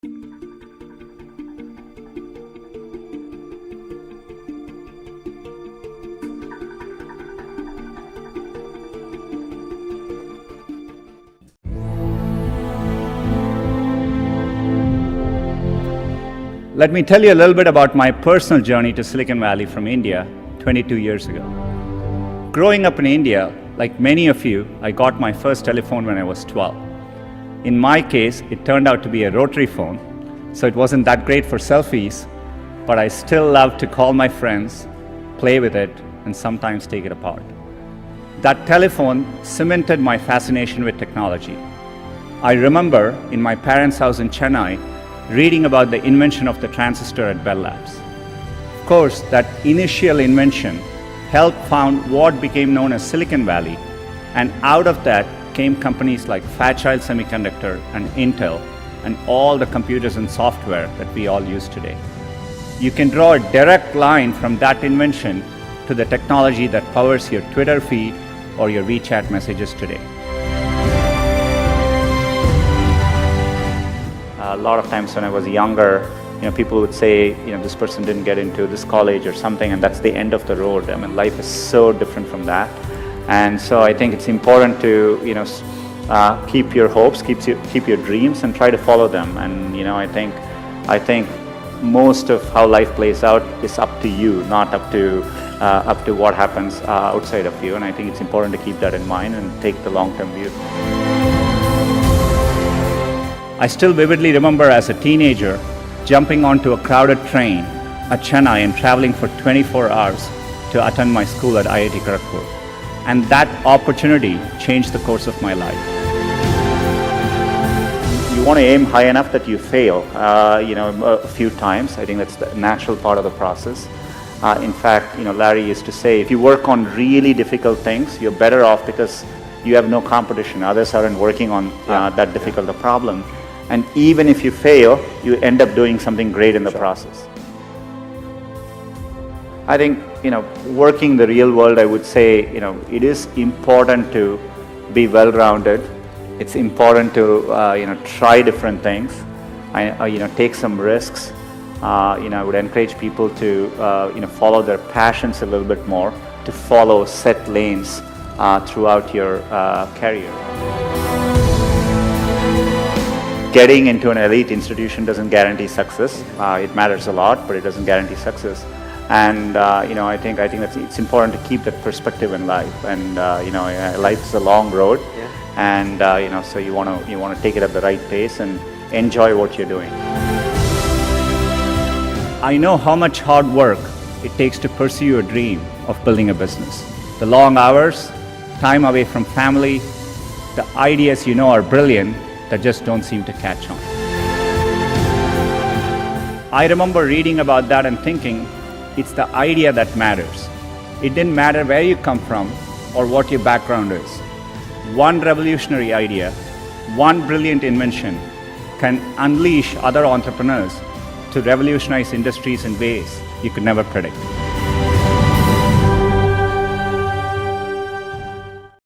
Let me tell you a little bit about my personal journey to Silicon Valley from India 22 years ago. Growing up in India, like many of you, I got my first telephone when I was 12. In my case, it turned out to be a rotary phone, so it wasn't that great for selfies, but I still loved to call my friends, play with it, and sometimes take it apart. That telephone cemented my fascination with technology. I remember in my parents' house in Chennai, reading about the invention of the transistor at Bell Labs. Of course, that initial invention helped found what became known as Silicon Valley, and out of that came companies like Fairchild Semiconductor and Intel, and all the computers and software that we all use today. You can draw a direct line from that invention to the technology that powers your Twitter feed or your WeChat messages today. A lot of times when I was younger, people would say, this person didn't get into this college or something, and that's the end of the road. I mean, life is so different from that. And so I think it's important to, keep your hopes, keep your dreams, and try to follow them. And I think most of how life plays out is up to you, not up to what happens outside of you. And I think it's important to keep that in mind and take the long-term view. I still vividly remember as a teenager jumping onto a crowded train at Chennai and traveling for 24 hours to attend my school at IIT Kharagpur. And that opportunity changed the course of my life. You want to aim high enough that you fail, a few times. I think that's the natural part of the process. In fact, Larry used to say, if you work on really difficult things, you're better off because you have no competition. Others aren't working on that difficult a problem. And even if you fail, you end up doing something great in the process. I think, working the real world, I would say, it is important to be well-rounded. It's important to, try different things. Take some risks. I would encourage people to, follow their passions a little bit more, to follow set lanes throughout your career. Getting into an elite institution doesn't guarantee success. It matters a lot, but it doesn't guarantee success. And I think it's important to keep that perspective in life. And life is a long road, and so you want to take it at the right pace and enjoy what you're doing. I know how much hard work it takes to pursue your dream of building a business. The long hours, time away from family, the ideas are brilliant, that just don't seem to catch on. I remember reading about that and thinking, it's the idea that matters. It didn't matter where you come from or what your background is. One revolutionary idea, one brilliant invention can unleash other entrepreneurs to revolutionize industries in ways you could never predict.